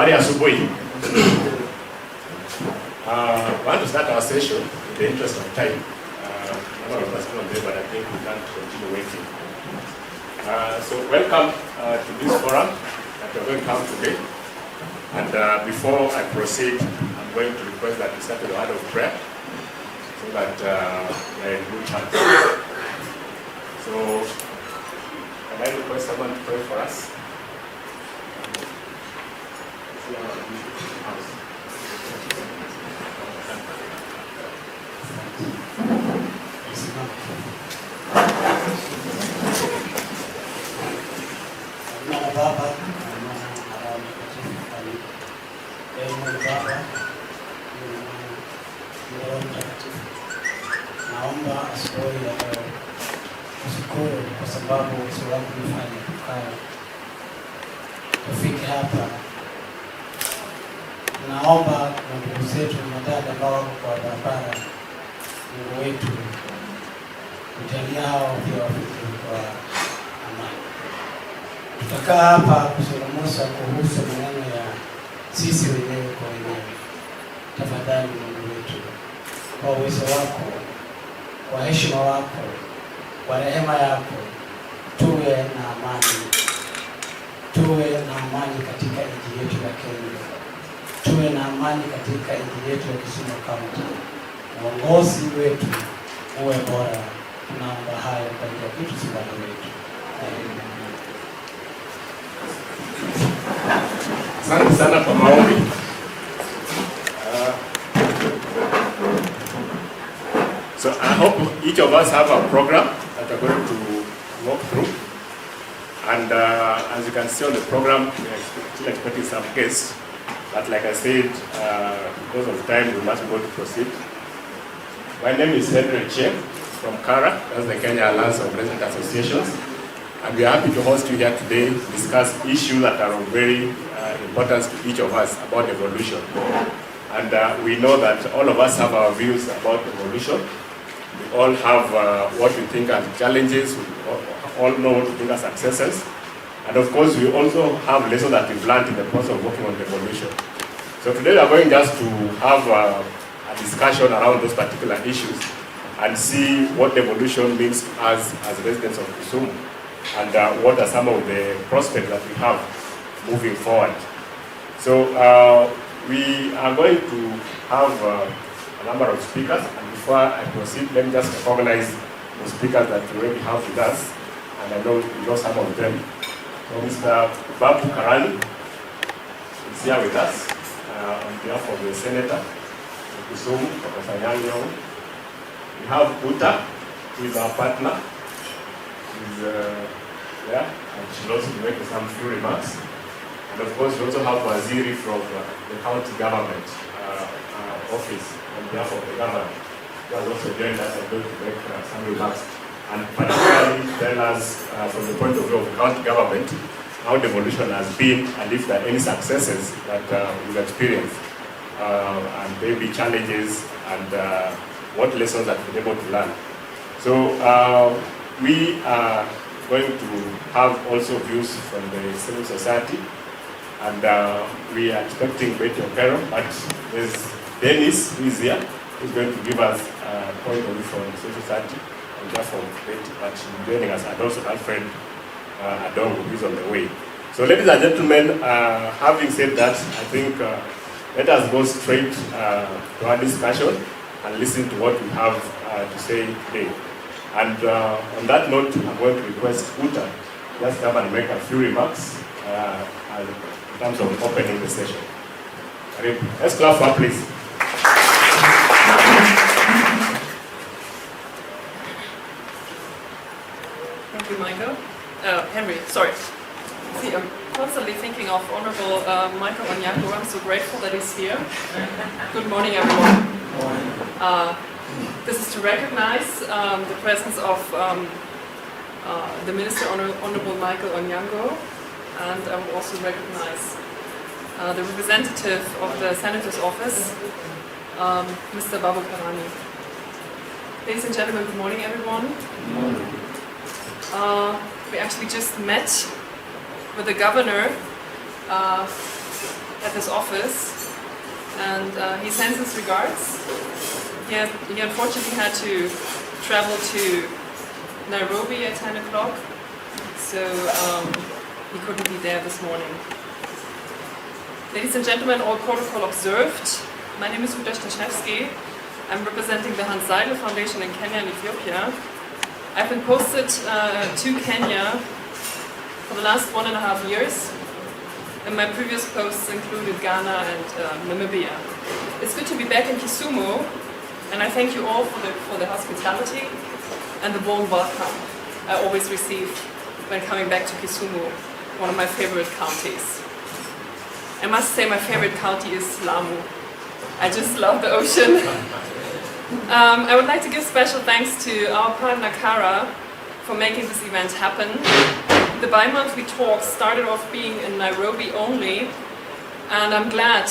Habari asubuhi. I want to start our session in the interest of time. Number of us not there, but I think we can't continue waiting. So welcome to this forum that we're going to have today. And before I proceed, I'm going to request that we start with a word of prayer so that we're in good hands. So can I request someone to pray for us? Naomba asubuhi ya leo kushukuru kwa sababu uso wako umefanya tukao tufike hapa. Naomba na ndugu zetu na dada ambao wako kwa barabara, Mungu wetu kujalia hao pia wafike kwa amani. Tutakaa hapa kuzungumza kuhusu maneno ya sisi wenyewe kwa wenyewe. Tafadhali Mungu wetu, kwa uwezo wako, kwa heshima wako, kwa rehema yako, tuwe na amani. Tuwe na amani katika nchi yetu ya Kenya. Tuwe na amani katika nchi yetu ya Kisumu County. Uongozi wetu uwe bora. Tunaomba hayo kwa njia ya Kristo Bwana wetu. Asante sana kwa maombi. So I hope each of us have a program that we're going to walk through. And as you can see on the program, we are still expecting some guests. But like I said, because of time, we must go to proceed. My name is Henry Che from KARA, that's the Kenya Alliance of Resident Associations. And we are happy to host you here today to discuss issues that are of very importance to each of us about evolution. And we know that all of us have our views about evolution. We all have what we think are challenges, we all know what we think are successes. And of course, we also have lessons that we've learned in the process of working on evolution. So today we are going just to have a discussion around those particular issues and see what evolution means as residents of Kisumu, and what are some of the prospects that we have moving forward. So we are going to have a number of speakers, and before I proceed, let me just recognize the speakers that we already have with us, and I know you know some of them. So Mr. Babu Karani is here with us on behalf of the Senator of Kisumu, Professor Nyang'o. We have Uta, who is our partner. She's there, and she'll also be making some few remarks. And of course, we also have Waziri from the county government office on behalf of the government, who has also joined us and going to make some remarks, and particularly tell us from the point of view of the county government how the evolution has been, and if there are any successes that we've experienced, and maybe challenges, and what lessons that we've been able to learn. So we are going to have also views from the civil society. And we are expecting Betty Opero, but there's Dennis, who is here, who's going to give us a point of view from civil society on behalf of Betty, but she'll be joining us, and also Alfred Adongo, who is on the way. So ladies and gentlemen, having said that, I think let us go straight to our discussion and listen to what we have to say today. And on that note, I'm going to request Uta just come and make a few remarks in terms of opening the session. Let's clap for her, please. Thank you, Michael. Henry, sorry. See, I'm constantly thinking of Honorable Michael Onyango. I'm so grateful that he's here. Good morning, everyone. This is to recognize the presence of the Minister, Honorable Michael Onyango, and I will also recognize the representative of the Senator's office, Mr. Babu Karani. Ladies and gentlemen, good morning, everyone. We actually just met with the governor at this office, and he sends his regards. He unfortunately had to travel to Nairobi at 10 o'clock, so he couldn't be there this morning. Ladies and gentlemen, all protocol observed. My name is Uta Staszewski. I'm representing the Hans Seidel Foundation in Kenya and Ethiopia. I've been posted to Kenya for the last 1.5 years, and my previous posts included Ghana and Namibia. It's good to be back in Kisumu, and I thank you all for the hospitality and the warm welcome I always receive when coming back to Kisumu, one of my favorite counties. I must say my favorite county is Lamu. I just love the ocean. I would like to give special thanks to our partner Kara for making this event happen. The bi-monthly talks started off being in Nairobi only, and I'm glad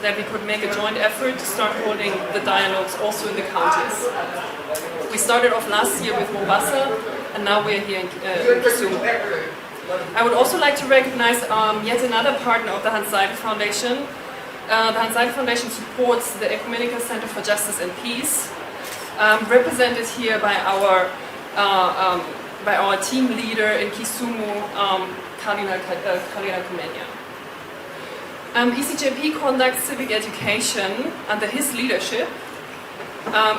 that we could make a joint effort to start holding the dialogues also in the counties. We started off last year with Mombasa, and now we're here in Kisumu. I would also like to recognize yet another partner of the Hans Seidel Foundation. The Hans Seidel Foundation supports the Ecumenical Center for Justice and Peace, represented here by our team leader in Kisumu, Kardinal Kumenya. ECJP conducts civic education under his leadership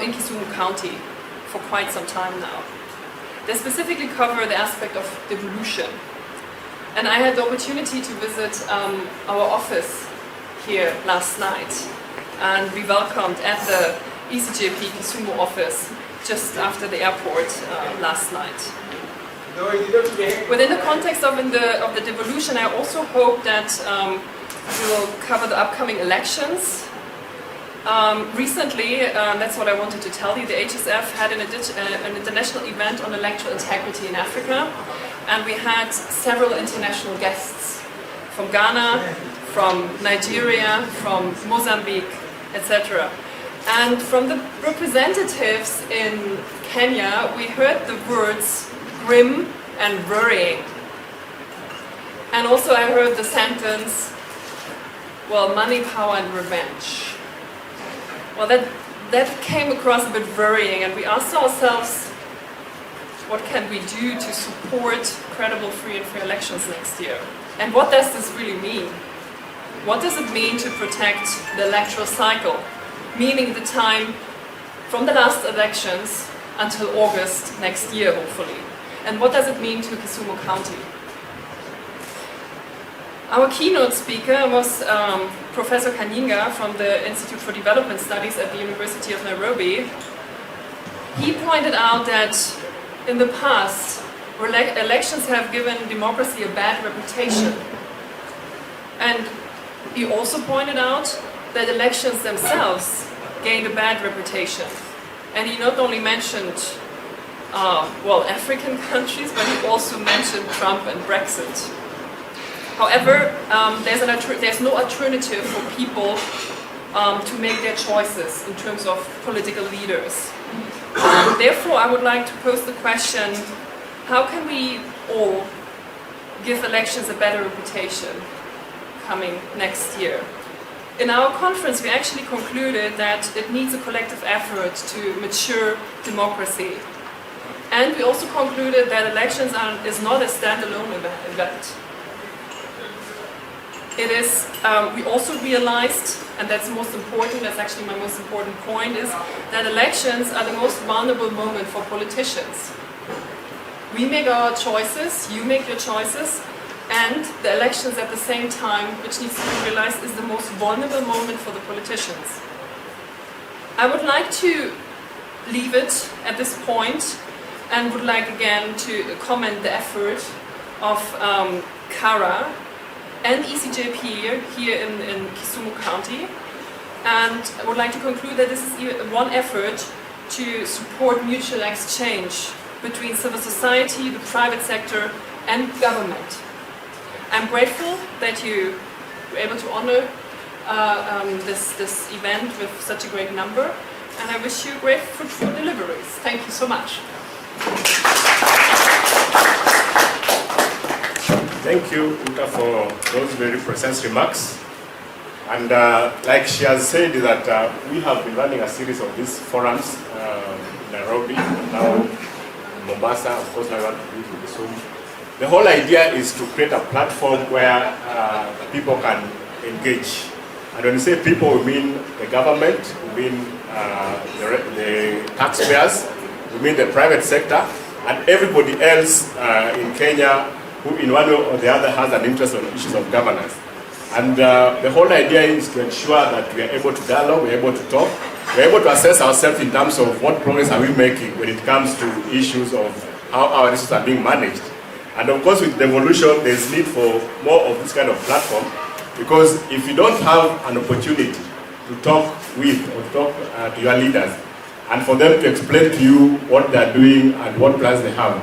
in Kisumu County for quite some time now. They specifically cover the aspect of devolution. And I had the opportunity to visit our office here last night, and we welcomed at the ECJP Kisumu office just after the airport last night. Within the context of the devolution, I also hope that we will cover the upcoming elections. Recently, that's what I wanted to tell you, the HSF had an international event on electoral integrity in Africa, and we had several international guests from Ghana, from Nigeria, from Mozambique, etc. And from the representatives in Kenya, we heard the words grim and worrying. And also I heard the sentence, well, money, power and revenge. Well, that came across a bit worrying, and we asked ourselves, what can we do to support credible, free and fair elections next year? And what does this really mean? What does it mean to protect the electoral cycle, meaning the time from the last elections until August next year, hopefully? And what does it mean to Kisumu County? Our keynote speaker was Professor Kanyinga from the Institute for Development Studies at the University of Nairobi. He pointed out that in the past, elections have given democracy a bad reputation. And he also pointed out that elections themselves gained a bad reputation. And he not only mentioned African countries, but he also mentioned Trump and Brexit. However, there's no alternative for people to make their choices in terms of political leaders. Therefore, I would like to pose the question, how can we all give elections a better reputation coming next year? In our conference, we actually concluded that it needs a collective effort to mature democracy. And we also concluded that elections is not a standalone event. It is, we also realized, and that's most important, that's actually my most important point, is that elections are the most vulnerable moment for politicians. We make our choices, you make your choices, and the elections at the same time, which needs to be realized, is the most vulnerable moment for the politicians. I would like to leave it at this point, and would like again to commend the effort of Kara and ECJP here in Kisumu County, and I would like to conclude that this is one effort to support mutual exchange between civil society, the private sector and government. I'm grateful that you were able to honor this event with such a great number, and I wish you great fruitful deliveries. Thank you so much. Thank you, Uta, for those very precise remarks. And like she has said that we have been running a series of these forums in Nairobi, now Mombasa, of course now I want to do it soon. The whole idea is to create a platform where people can engage. And when you say people, we mean the government, we mean the taxpayers, we mean the private sector, and everybody else in Kenya who in one way or the other has an interest on issues of governance. And the whole idea is to ensure that we are able to dialogue, we are able to talk, we are able to assess ourselves in terms of what progress are we making when it comes to issues of how our resources are being managed. And of course with devolution, there's need for more of this kind of platform, because if you don't have an opportunity to talk with or talk to your leaders, and for them to explain to you what they are doing and what plans they have,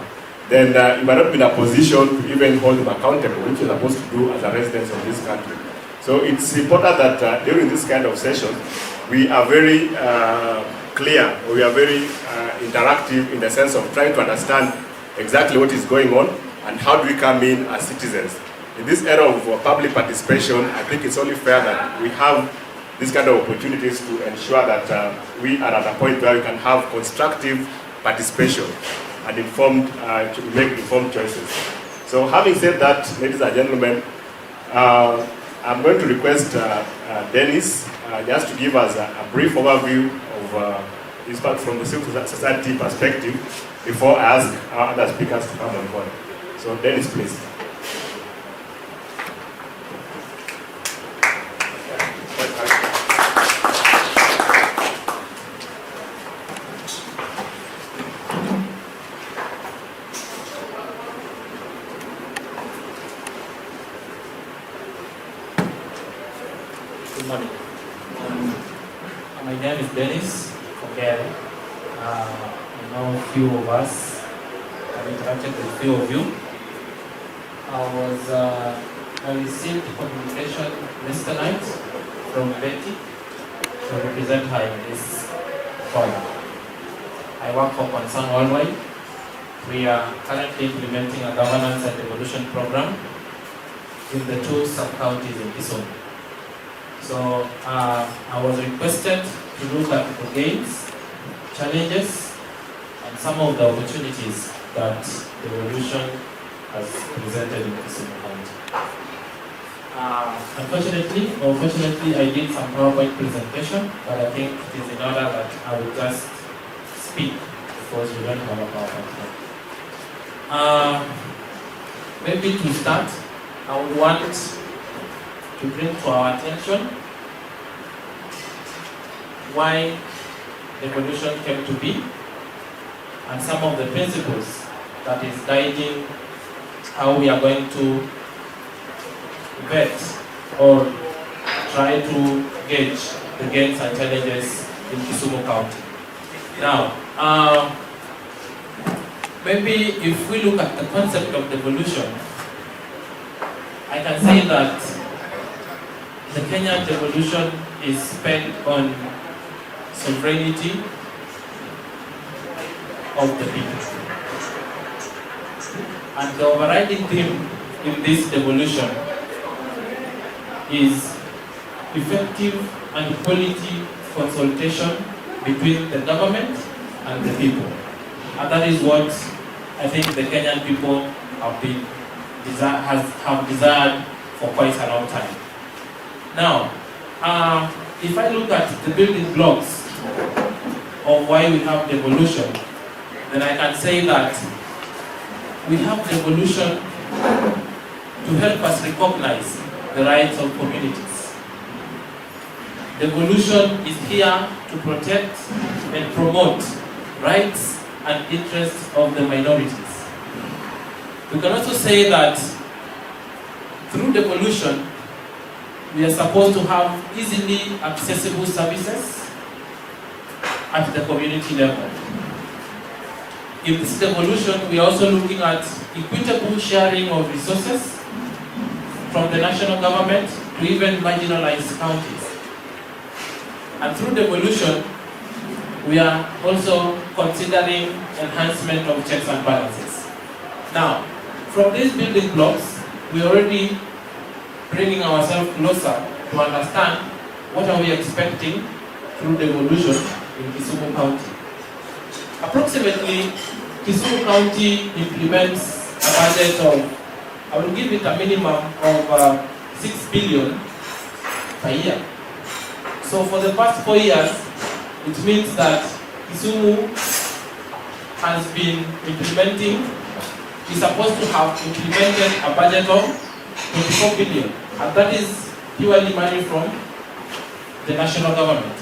then you might not be in a position to even hold them accountable, which you're supposed to do as a resident of this country. So it's important that during this kind of session, we are very clear, we are very interactive in the sense of trying to understand exactly what is going on and how do we come in as citizens. In this era of public participation, I think it's only fair that we have these kind of opportunities to ensure that we are at a point where we can have constructive participation and make informed choices. So having said that, ladies and gentlemen, I'm going to request Dennis just to give us a brief overview of his part from the civil society perspective before I ask our other speakers to come on board. So Dennis, please. Good morning. My name is Dennis Fogel. I know a few of us. I've interacted with a few of you. I received communication yesterday night from Betty to represent her in this forum. I work for Concern Worldwide. We are currently implementing a governance and devolution program in the 2 sub-counties in Kisumu. So I was requested to look at the gains, challenges, and some of the opportunities that the devolution has presented in Kisumu County. Unfortunately, or fortunately, I did some PowerPoint presentation, but I think it is in order that I will just speak because we don't have a PowerPoint. Maybe to start, I would want to bring to our attention why devolution came to be and some of the principles that is guiding how we are going to vet or try to gauge the gains and challenges in Kisumu County. Now, maybe if we look at the concept of devolution, I can say that the Kenyan devolution is spent on sovereignty of the people. And the overriding theme in this devolution is effective and quality consultation between the government and the people. And that is what I think the Kenyan people have desired for quite a long time. Now, if I look at the building blocks of why we have devolution, then I can say that we have devolution to help us recognize the rights of communities. Devolution is here to protect and promote rights and interests of the minorities. We can also say that through devolution, we are supposed to have easily accessible services at the community level. In this devolution, we are also looking at equitable sharing of resources from the national government to even marginalized counties. And through devolution, we are also considering enhancement of checks and balances. Now, from these building blocks, we are already bringing ourselves closer to understand what are we expecting through devolution in Kisumu County. Approximately, Kisumu County implements a budget of, I will give it a minimum of 6 billion per year. So for the past 4 years, it means that Kisumu has been implementing, is supposed to have implemented a budget of 24 billion. And that is purely money from the national government.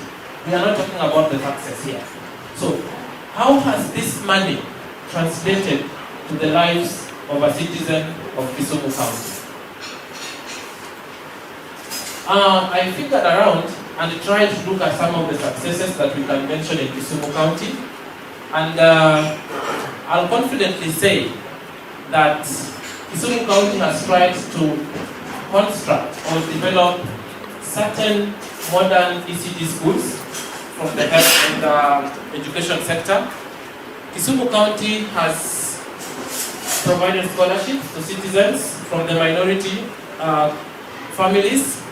We are not talking about the taxes here. So how has this money translated to the lives of a citizen of Kisumu County? I figured around and tried to look at some of the successes that we can mention in Kisumu County. And I'll confidently say that Kisumu County has tried to construct or develop certain modern ECD schools from the health and education sector. Kisumu County has provided scholarships to citizens from the minority families.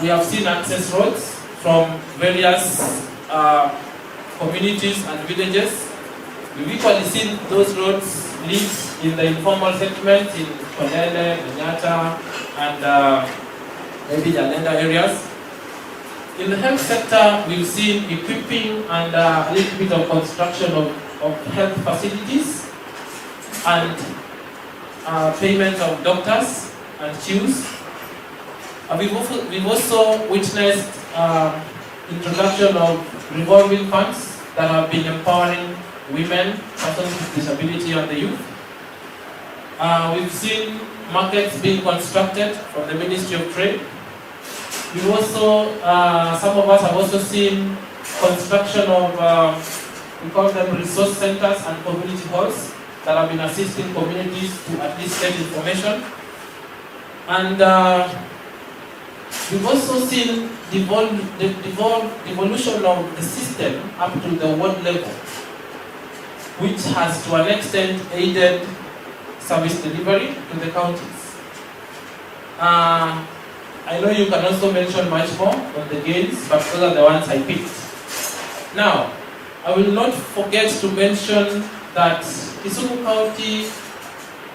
We have seen access roads from various communities and villages. We've equally seen those roads lead in the informal settlements in Kolele, Kenyatta, and maybe the Lenda areas. In the health sector, we've seen equipping and a little bit of construction of health facilities and payment of doctors and queues. We've also witnessed introduction of revolving funds that have been empowering women, persons with disability, and the youth. We've seen markets being constructed from the Ministry of Trade. We've also, some of us have also seen construction of, we call them resource centers and community halls that have been assisting communities to at least get information. And we've also seen the evolution of the system up to the ward level, which has to an extent aided service delivery to the counties. I know you can also mention much more on the gains, but those are the ones I picked. Now, I will not forget to mention that Kisumu County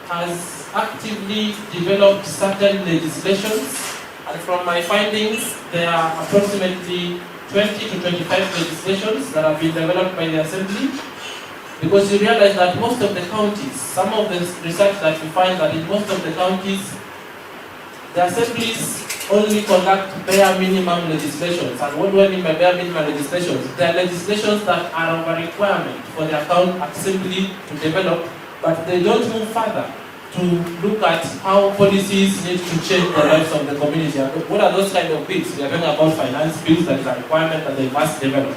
has actively developed certain legislations, and from my findings, there are approximately 20 to 25 legislations that have been developed by the Assembly. Because you realize that most of the counties, some of the research that we find that in most of the counties, the assemblies only conduct bare minimum legislations. And what do I mean by bare minimum legislations? They are legislations that are of a requirement for the assembly to develop, but they don't move further to look at how policies need to change the lives of the community. What are those kind of bills? We are talking about finance bills that is a requirement that they must develop.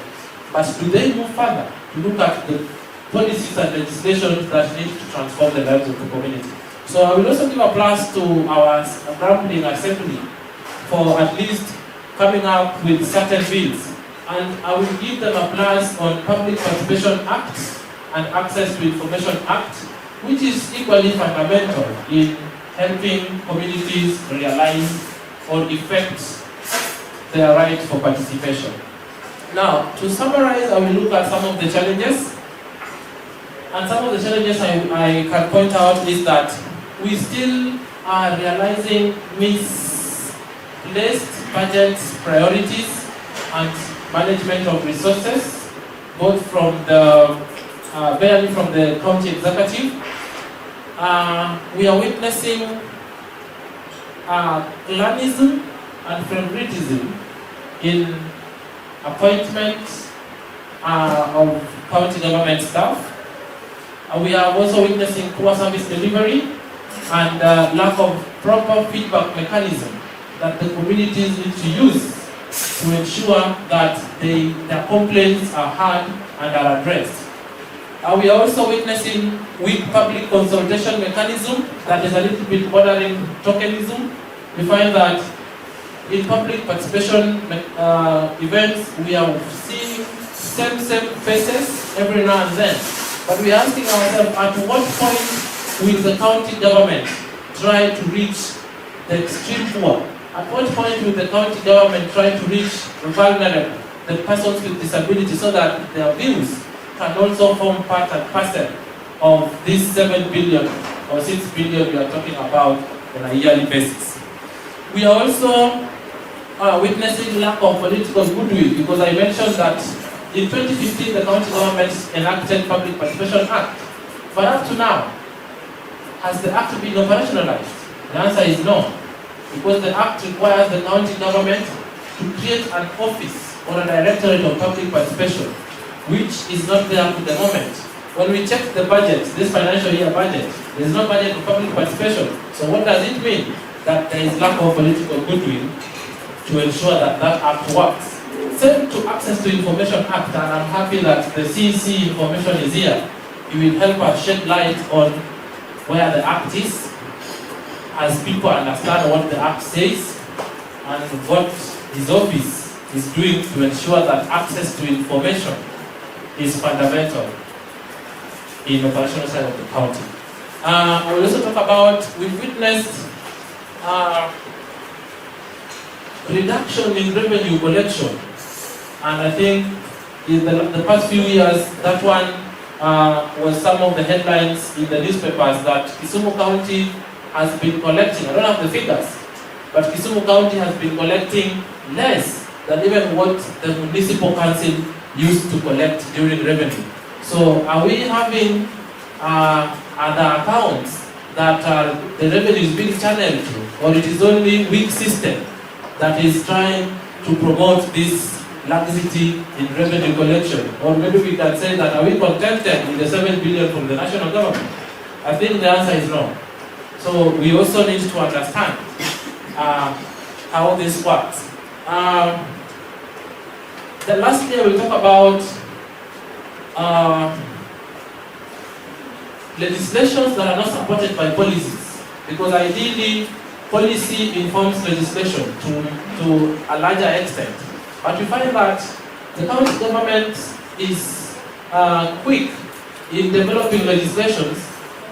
But do they move further to look at the policies and legislations that need to transform the lives of the community? So I will also give a plus to our rambling assembly for at least coming up with certain bills. And I will give them a plus on Public Participation Act and Access to Information Act, which is equally fundamental in helping communities realize or effect their right for participation. Now, to summarize, I will look at some of the challenges. And some of the challenges I can point out is that we still are realizing misplaced budget priorities and management of resources, both from the barely from the county executive. We are witnessing clanism and favoritism in appointment of county government staff. We are also witnessing poor service delivery and lack of proper feedback mechanism that the communities need to use to ensure that their complaints are heard and are addressed. We are also witnessing weak public consultation mechanism that is a little bit bordering tokenism. We find that in public participation events, we are seeing same faces every now and then. But we are asking ourselves, at what point will the county government try to reach the extreme poor At what point will the county government try to reach the vulnerable, the persons with disabilities, so that their views can also form part and parcel of this 7 billion or 6 billion we are talking about on a yearly basis? We are also witnessing lack of political goodwill, because I mentioned that in 2015 the county government enacted Public Participation Act. But up to now, has the act been operationalized? The answer is no, because the act requires the county government to create an office or a directorate of public participation, which is not there at the moment. When we check the budget, this financial year budget, there is no budget for public participation. So what does it mean? That there is lack of political goodwill to ensure that that act works. Same to Access to Information Act, and I'm happy that the CEC information is here. It will help us shed light on where the act is, as people understand what the act says and what his office is doing to ensure that access to information is fundamental in the operational side of the county. I will also talk about, we've witnessed reduction in revenue collection, and I think in the past few years that one was some of the headlines in the newspapers, that Kisumu County has been collecting, I don't have the figures, but Kisumu County has been collecting less than even what the municipal council used to collect during revenue. So are we having other accounts that the revenue is being channeled to, or it is only weak system that is trying to promote this laxity in revenue collection? Or maybe we can say that, are we contented with the 7 billion from the national government? I think the answer is no. So we also need to understand how this works. The last year we'll talk about legislations that are not supported by policies, because ideally policy informs legislation to a larger extent. But you find that the county government is quick in developing legislations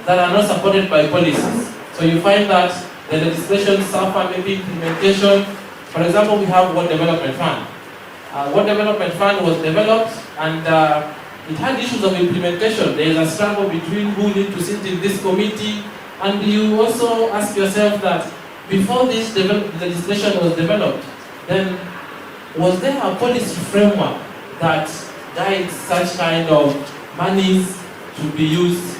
that are not supported by policies. So you find that the legislation suffer maybe implementation. For example, we have World Development Fund. World Development Fund was developed, and it had issues of implementation. There is a struggle between who need to sit in this committee, and you also ask yourself that before this legislation was developed, then was there a policy framework that guides such kind of monies to be used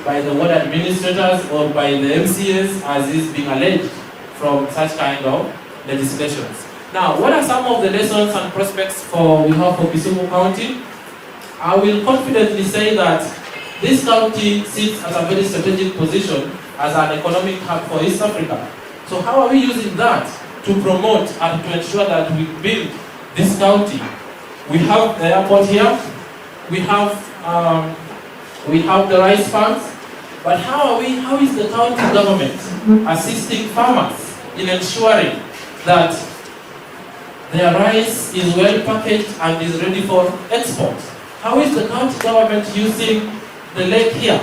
by the ward administrators or by the MCAs, as is being alleged from such kind of legislations? Now, what are some of the lessons and prospects we have for Kisumu County? I will confidently say that this county sits at a very strategic position as an economic hub for East Africa. So how are we using that to promote and to ensure that we build this county? We have the airport here, we have the rice farms, but how is the county government assisting farmers in ensuring that their rice is well packaged and is ready for export? How is the county government using the lake here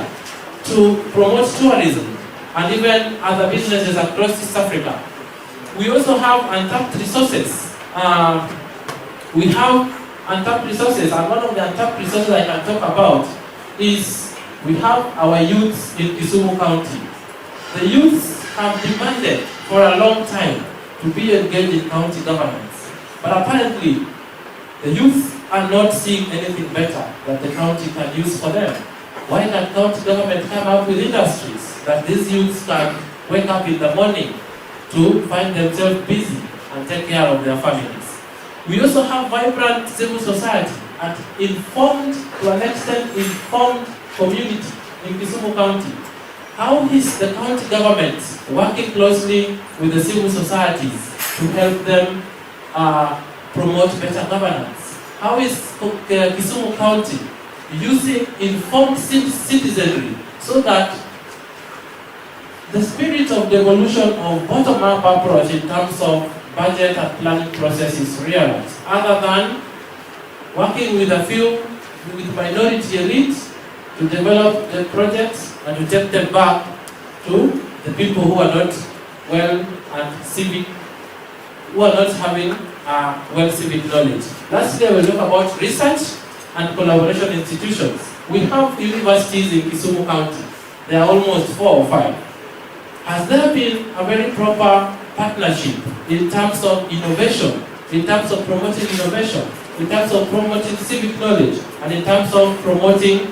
to promote tourism and even other businesses across East Africa? We also have untapped resources. We have untapped resources, and one of the untapped resources I can talk about is we have our youths in Kisumu County. The youths have demanded for a long time to be engaged in county governance, but apparently the youth are not seeing anything better that the county can use for them. Why can county government come up with industries that these youths can wake up in the morning to find themselves busy and take care of their families? We also have vibrant civil society and informed, to an extent, informed community in Kisumu County. How is the county government working closely with the civil societies to help them promote better governance? How is Kisumu County using informed citizenry so that the spirit of devolution of bottom-up approach in terms of budget and planning process is realized, other than working with a few, with minority elites to develop the projects and to take them back to the people who are not well and civic who are not having well civic knowledge. Lastly, I will talk about research and collaboration institutions. We have universities in Kisumu County. There are almost 4 or 5. Has there been a very proper partnership in terms of innovation, in terms of promoting innovation, in terms of promoting civic knowledge, and in terms of promoting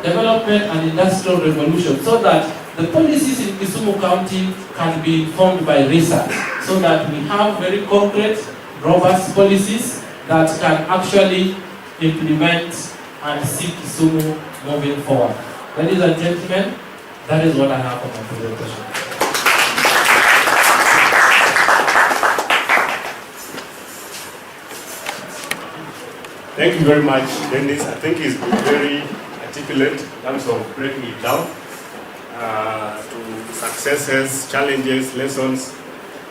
development and industrial revolution, so that the policies in Kisumu County can be informed by research, so that we have very concrete, robust policies that can actually implement and see Kisumu moving forward. Ladies and gentlemen, that is what I have for my presentation. Thank you very much, Dennis. I think he's been very articulate in terms of breaking it down to successes, challenges, lessons.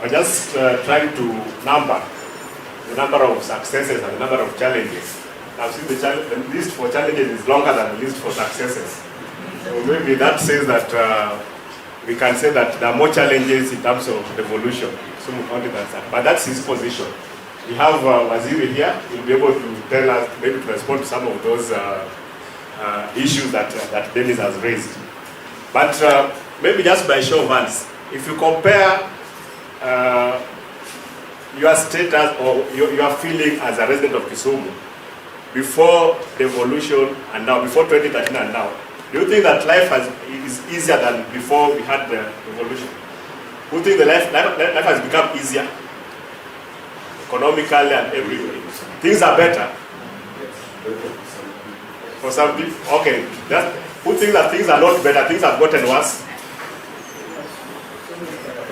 I'm just trying to number the number of successes and the number of challenges. I've seen the list for challenges is longer than the list for successes. So maybe that says that we can say that there are more challenges in terms of devolution. But that's his position. We have Waziri here. He'll be able to tell us, maybe to respond to some of those issues that Dennis has raised. But maybe just by show of hands, if you compare your status or your feeling as a resident of Kisumu before devolution and now, before 2013 and now, do you think that life is easier than before we had the revolution? Do you think the life has become easier? Economically and everywhere. Things are better? For some people, okay. Who thinks that things are not better, things have gotten worse?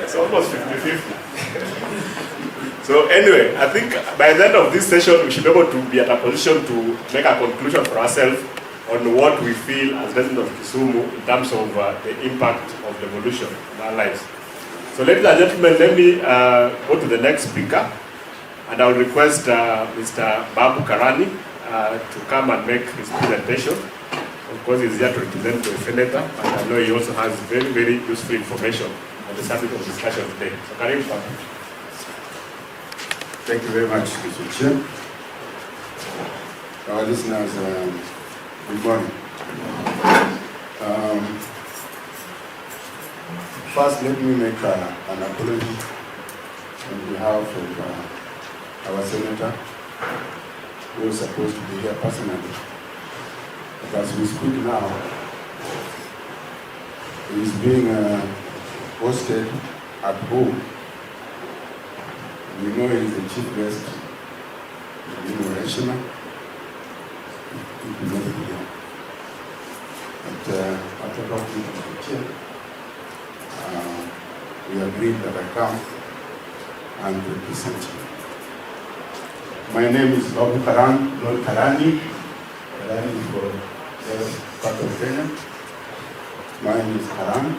It's almost 50-50. So anyway, I think by the end of this session, we should be able to be at a position to make a conclusion for ourselves on what we feel as residents of Kisumu in terms of the impact of devolution in our lives. So ladies and gentlemen, let me go to the next speaker, and I will request Mr. Babu Karani to come and make his presentation. Of course, he's here to represent the senator, and I know he also has very, very useful information on the subject of discussion today. So Karim, thank you very much, Mr. Chair. Our listeners, good morning. First, let me make an apology on behalf of our senator, who is supposed to be here personally. But as we speak now, he is being hosted at home. We know he is the chief guest in Hiroshima. He could not be here. But after talking to the chair, we agreed that I come and represent you. My name is Babu Karani. Karani is for the part of Kenya. Mine is Karani.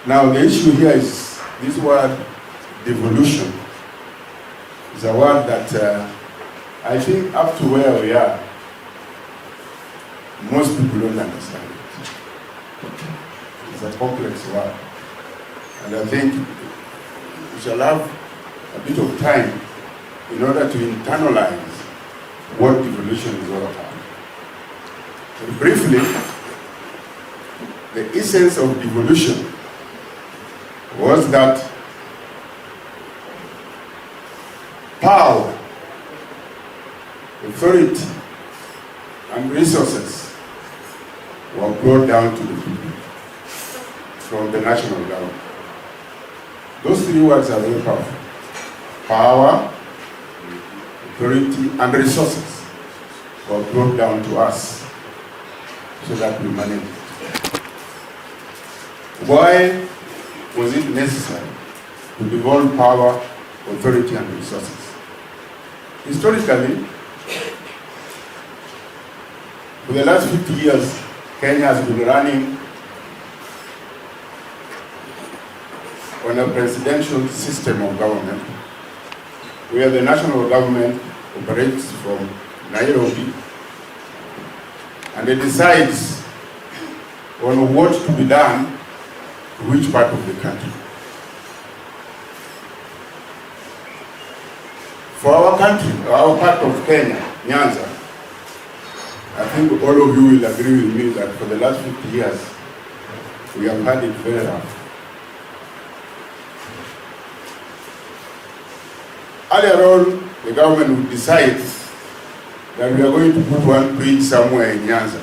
Now the issue here is this word devolution. It's a word that I think up to where we are, most people don't understand it. It's a complex word. And I think we shall have a bit of time in order to internalize what devolution is all about. And briefly, the essence of devolution was that power, authority, and resources were brought down to the people from the national government. Those three words are very powerful. Power, authority, and resources were brought down to us so that we manage it. Why was it necessary to devolve power, authority, and resources? Historically, for the last 50 years, Kenya has been running on a presidential system of government, where the national government operates from Nairobi, and it decides on what to be done to which part of the country. For our country, our part of Kenya, Nyanza, I think all of you will agree with me that for the last 50 years, we have had it very rough. Earlier on, the government would decide that we are going to put one bridge somewhere in Nyanza,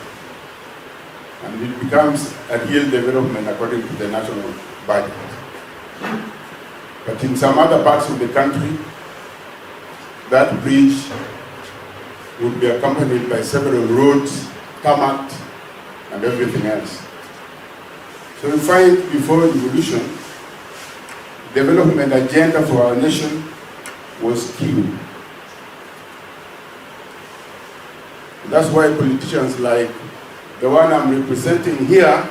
and it becomes a real development according to the national budget. But in some other parts of the country, that bridge would be accompanied by several roads, tarmac, and everything else. So we find before revolution, development agenda for our nation was killed. That's why politicians like the one I'm representing here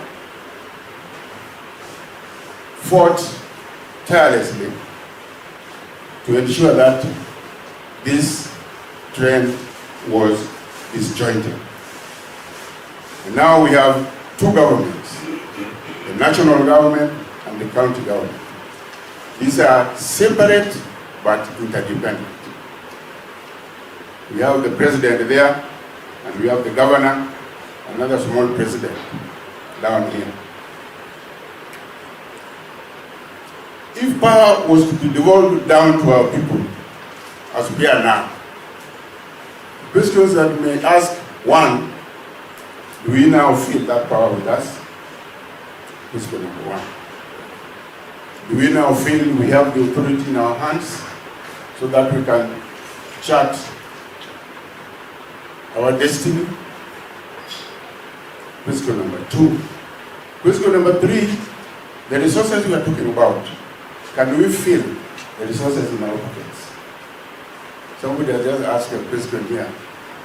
fought tirelessly to ensure that this trend was disjointed. And now we have two governments, the national government and the county government. These are separate but interdependent. We have the president there, and we have the governor, another small president down here. If power was to be devolved down to our people, as we are now, questions that we may ask: one, do we now feel that power with us? Question number one. Do we now feel we have the authority in our hands so that we can chart our destiny? Question number two. Question number three, the resources we are talking about. Can we feel the resources in our pockets? Somebody has just asked a question here.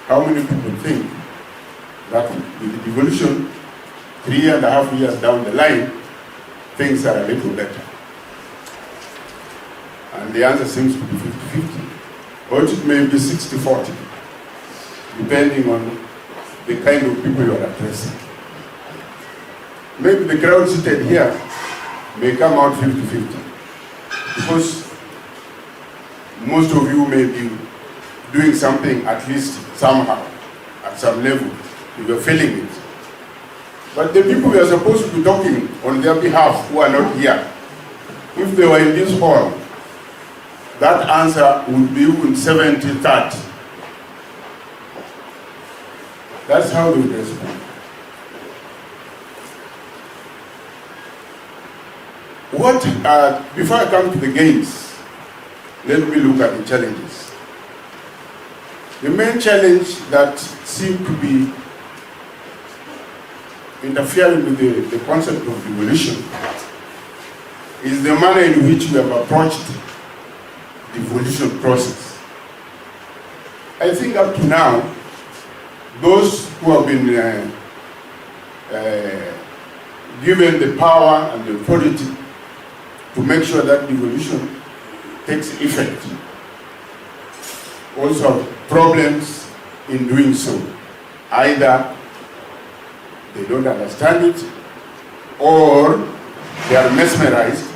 How many people think that with the devolution, 3.5 years down the line, things are a little better? And the answer seems to be 50-50. Or it may be 60-40, depending on the kind of people you are addressing. Maybe the crowd seated here may come out 50-50, because most of you may be doing something at least somehow, at some level. You are feeling it. But the people we are supposed to be talking on their behalf who are not here, if they were in this hall, that answer would be even 70-30. That's how they would respond. Before I come to the gains, let me look at the challenges. The main challenge that seemed to be interfering with the concept of devolution is the manner in which we have approached the devolution process. I think up to now, those who have been given the power and the authority to make sure that devolution takes effect also have problems in doing so. Either they don't understand it, or they are mesmerized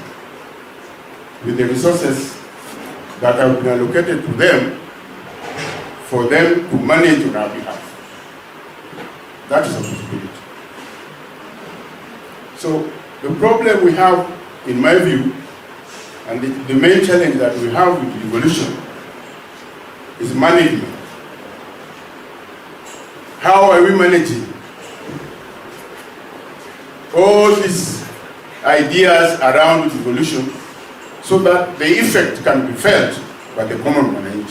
with the resources that have been allocated to them for them to manage on our behalf. That is a possibility. So the problem we have, in my view, and the main challenge that we have with devolution is management. How are we managing all these ideas around devolution so that the effect can be felt by the common man?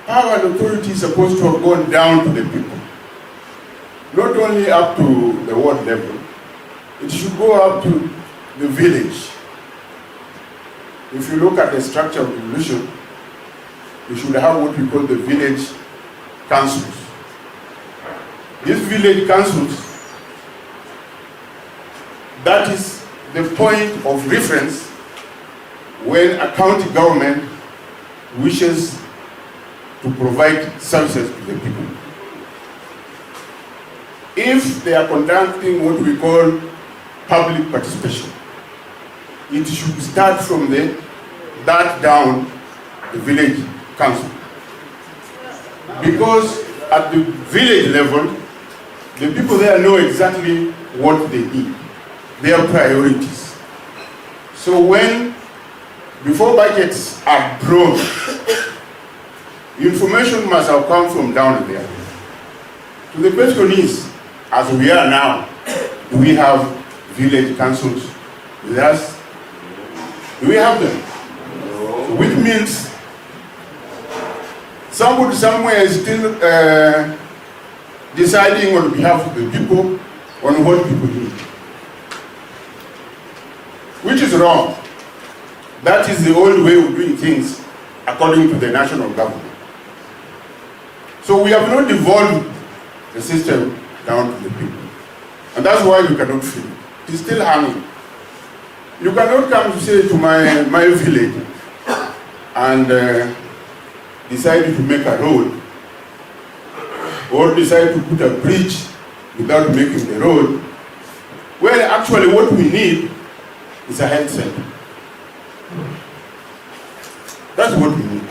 Power and authority is supposed to have gone down to the people, not only up to the ward level. It should go up to the village. If you look at the structure of devolution, you should have what we call the village councils. These village councils, that is the point of reference when a county government wishes to provide services to the people. If they are conducting what we call public participation, it should start from that down the village council. Because at the village level, the people there know exactly what they need, their priorities. So before budgets are drawn, information must have come from down there. So the question is, as we are now, do we have village councils with us? Do we have them? So which means somebody somewhere is still deciding on behalf of the people on what people need. Which is wrong. That is the old way of doing things according to the national government. So we have not devolved the system down to the people. And that's why you cannot feel it. It's still hanging. You cannot come to say to my village and decide to make a road or decide to put a bridge without making the road, where actually what we need is a health center. That's what we need.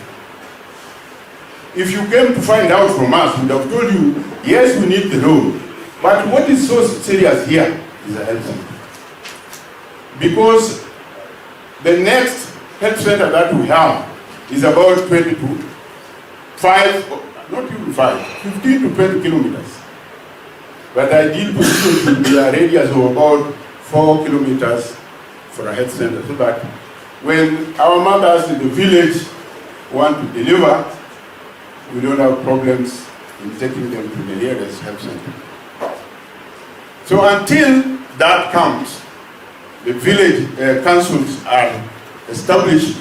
If you came to find out from us, we would have told you, yes, we need the road, but what is so serious here is a health center. Because the next health center that we have is about 15 to 20 kilometers. But the ideal position should be a radius of about 4 kilometers for a health center, so that when our mothers in the village want to deliver, we don't have problems in taking them to the nearest health center. So until that comes, the village councils are established.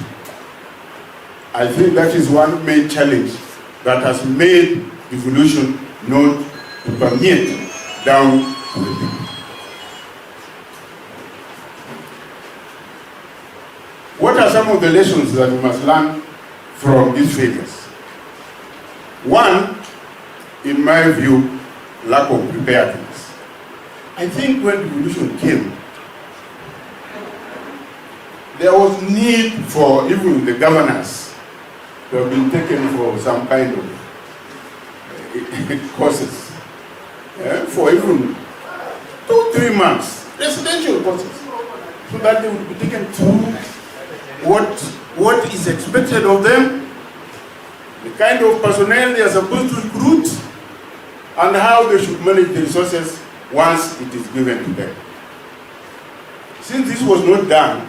I think that is one main challenge that has made devolution not to permeate down to the people. What are some of the lessons that we must learn from these failures? One, in my view, lack of preparedness. I think when devolution came, there was need for even the governors to have been taken for some kind of courses, for even 2-3 months, residential courses, so that they would be taken through what is expected of them, the kind of personnel they are supposed to recruit, and how they should manage the resources once it is given to them. Since this was not done,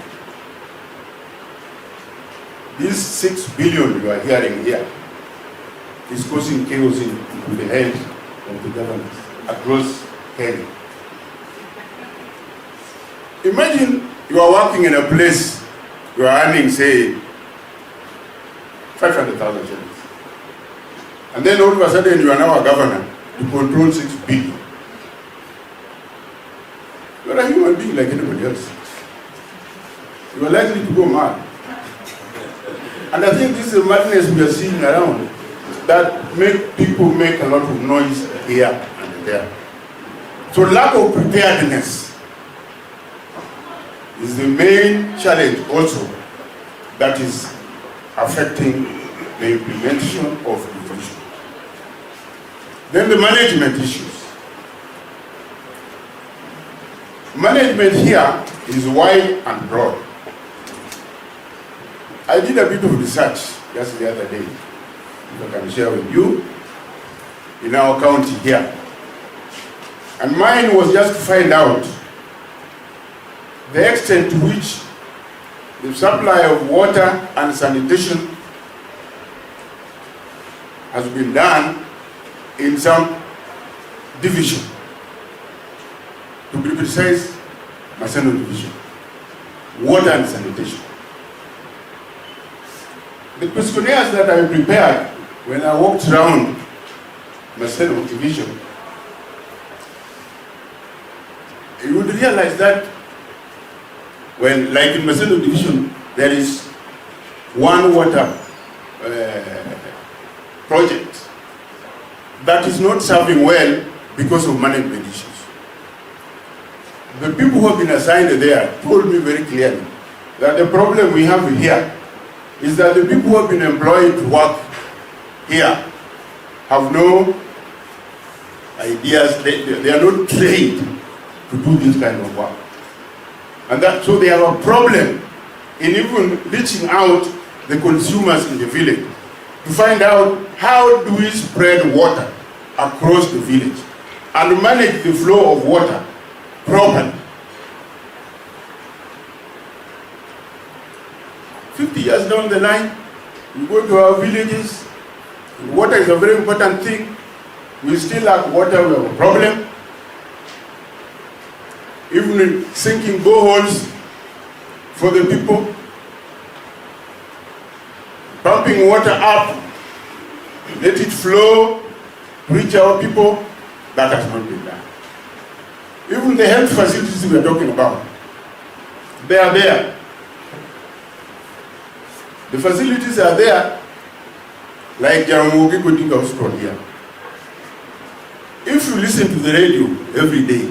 this 6 billion you are hearing here is causing chaos in the head of the government across Kenya. Imagine you are working in a place, you are earning, say, 500,000 shillings. And then all of a sudden you are now a governor to control 6 billion. You are a human being like anybody else. You are likely to go mad. And I think this is the madness we are seeing around that make people make a lot of noise here and there. So lack of preparedness is the main challenge also that is affecting the implementation of devolution. Then the management issues. Management here is wide and broad. I did a bit of research just the other day, if I can share with you, in our county here. And mine was just to find out the extent to which the supply of water and sanitation has been done in some division. To be precise, Maseno division. Water and sanitation. The questionnaires that I prepared when I walked around Maseno division, you would realize that when, like in Maseno division, there is one water project that is not serving well because of management issues. The people who have been assigned there told me very clearly that the problem we have here is that the people who have been employed to work here have no ideas, they are not trained to do this kind of work. And so they have a problem in even reaching out the consumers in the village to find out how do we spread water across the village and manage the flow of water properly. 50 years down the line, we go to our villages, water is a very important thing. We still lack water, we have a problem. Even sinking boreholes for the people, pumping water up, let it flow, reach our people, that has not been done. Even the health facilities we are talking about, they are there. The facilities are there, like Jaramogi Kutinga Hospital here. If you listen to the radio every day,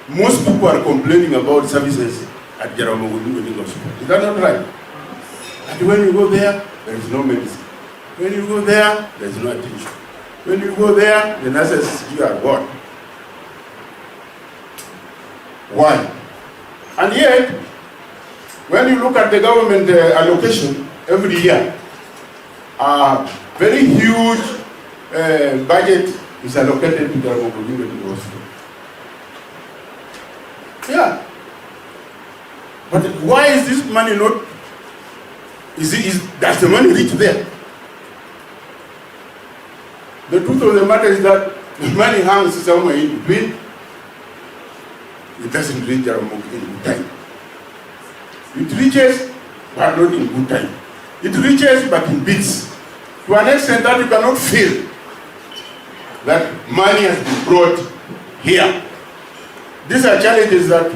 most people are complaining about services at Jaramogi Kutinga Hospital. Is that not right? And when you go there, there is no medicine. When you go there, there is no attention. When you go there, the nurses you are gone. Why? And yet, when you look at the government allocation every year, a very huge budget is allocated to the Jaramogi Hospital. Yeah. But why is this money not? Does the money reach there? The truth of the matter is that the money hangs somewhere in between. It doesn't reach Jaramogi in good time. It reaches, but not in good time. It reaches, but in bits. To an extent that you cannot feel that money has been brought here. These are challenges that,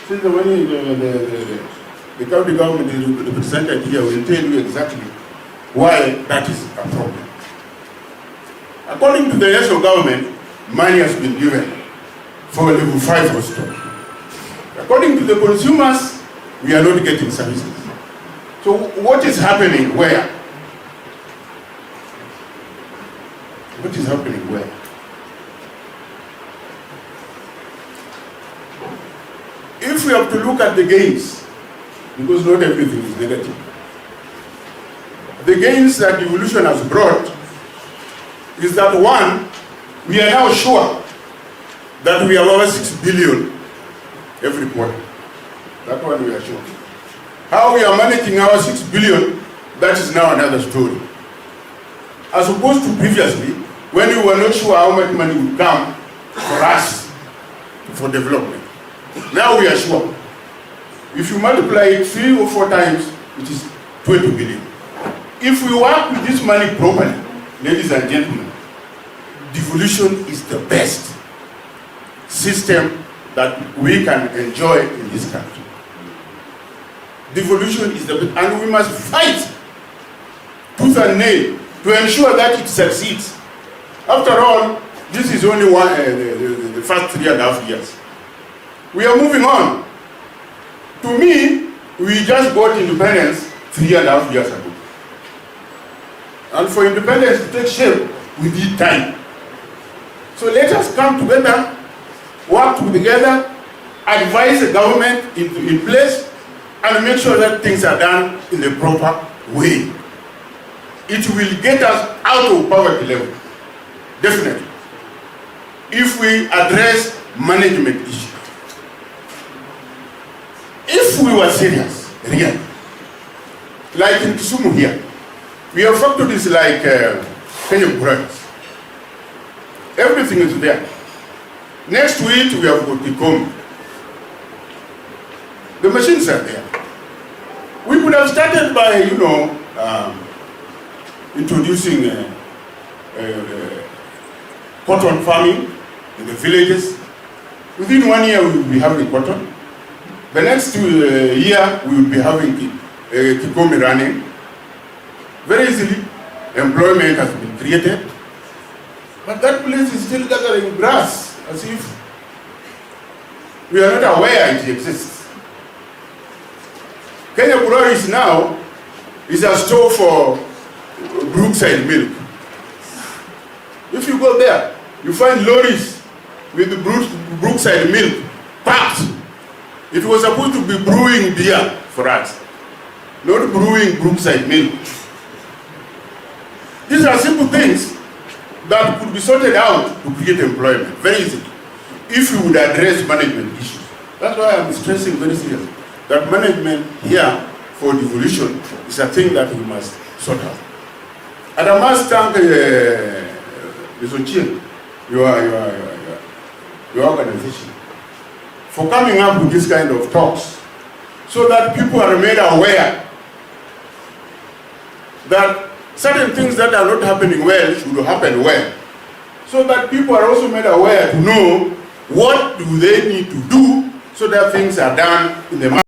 since the money, the county government is represented here, will tell you exactly why that is a problem. According to the national government, money has been given for level 5 hospital. According to the consumers, we are not getting services. So what is happening where? What is happening where? If we have to look at the gains, because not everything is negative, the gains that evolution has brought is that one, we are now sure that we have over 6 billion every quarter. That one we are sure. How we are managing our 6 billion, that is now another story. As opposed to previously, when we were not sure how much money would come for us for development. Now we are sure. If you multiply it 3 or 4 times, it is 20 billion. If we work with this money properly, ladies and gentlemen, devolution is the best system that we can enjoy in this country. Devolution is the best, and we must fight tooth and nail to ensure that it succeeds. After all, this is only the first 3.5 years. We are moving on. To me, we just got independence 3.5 years ago. And for independence to take shape, we need time. So let us come together, work together, advise the government in place, and make sure that things are done in the proper way. It will get us out of poverty level, definitely, if we address management issues. If we were serious, really, like in Kisumu here, we have factories like Kenya Brothers. Everything is there. Next to it, we have got Kikomi. The machines are there. We could have started by, introducing cotton farming in the villages. Within 1 year, we will be having cotton. The next year, we will be having Kikomi running. Very easily, employment has been created. But that place is still gathering grass, as if we are not aware it exists. Loris now is a store for Brookside milk. If you go there, you find lorries with the Brookside milk packed. It was supposed to be brewing beer for us, not brewing Brookside milk. These are simple things that could be sorted out to create employment, very easily, if we would address management issues. That's why I'm stressing very seriously that management here for devolution is a thing that we must sort out. And I must thank Ms. Ochien, your organization, for coming up with this kind of talks, so that people are made aware that certain things that are not happening well should happen well, so that people are also made aware to know what do they need to do so that things are done in the